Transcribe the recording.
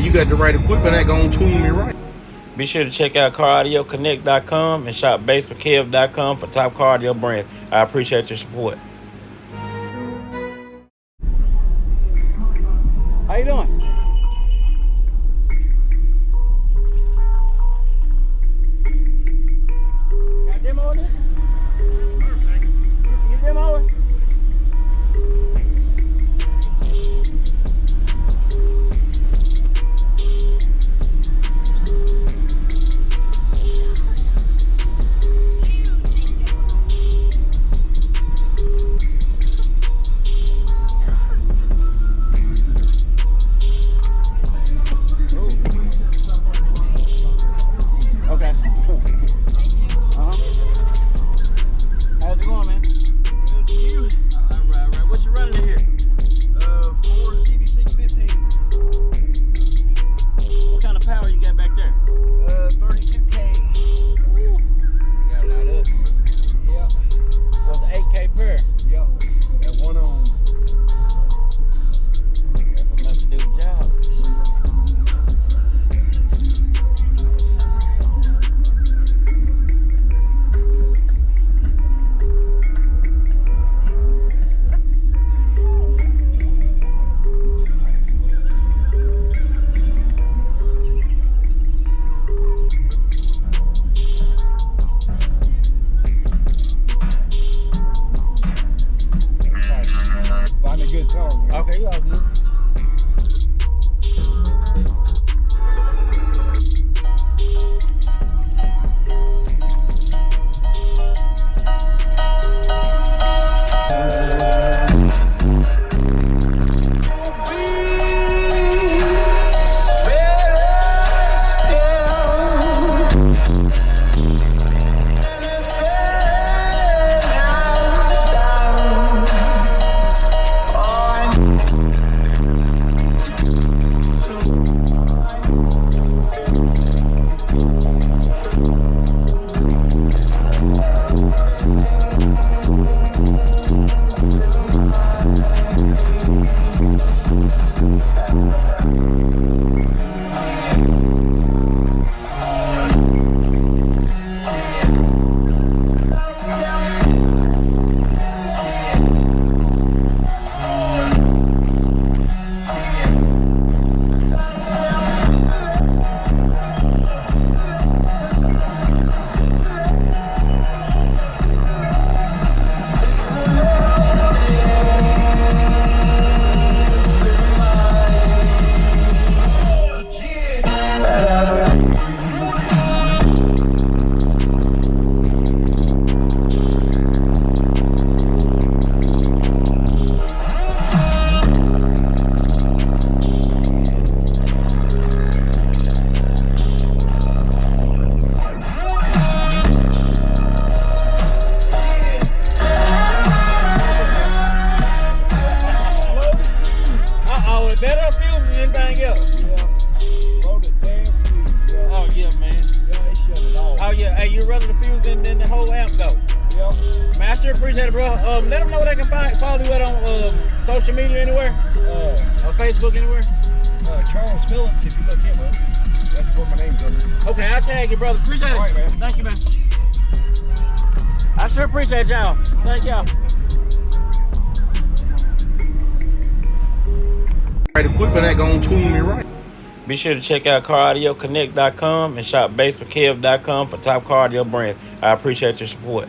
you got the right equipment, that gonna tune me right. Be sure to check out CarAudioConnect.com and shop BASSWITHKEV.com for top car audio brands. I appreciate your support. How you doing? Got a demo in there? Perfect. You demo it? Okay. How's it going, man? Good to you. Right. What you running in here? 4 ZV6 15. What kind of power you got back there? 32K. Woo. Got a lot of us. Yep. What's an 8K pair? Yep. Got one on. That's enough to do the job. Find a good car. Man. Okay, you all good. Better fuel than anything else. Yeah. Load it 10 fuse. Yeah. Oh yeah, man. Yeah, they shut it off. Oh yeah. Hey, you'd rather the fuse than the whole amp go. Yep. Man, I sure appreciate it, bro. Let them know where they can follow you at on social media anywhere, or Facebook anywhere. Charles Phillips, if you look him up. That's where my name's under. Okay, I'll tag you, brother. Appreciate it. All right, man. Thank you, man. I sure appreciate y'all. Thank y'all. Right equipment, that gonna tune me right. Be sure to check out CarAudioConnect.com and shop BASSWITHKEV.com for top car audio brands. I appreciate your support.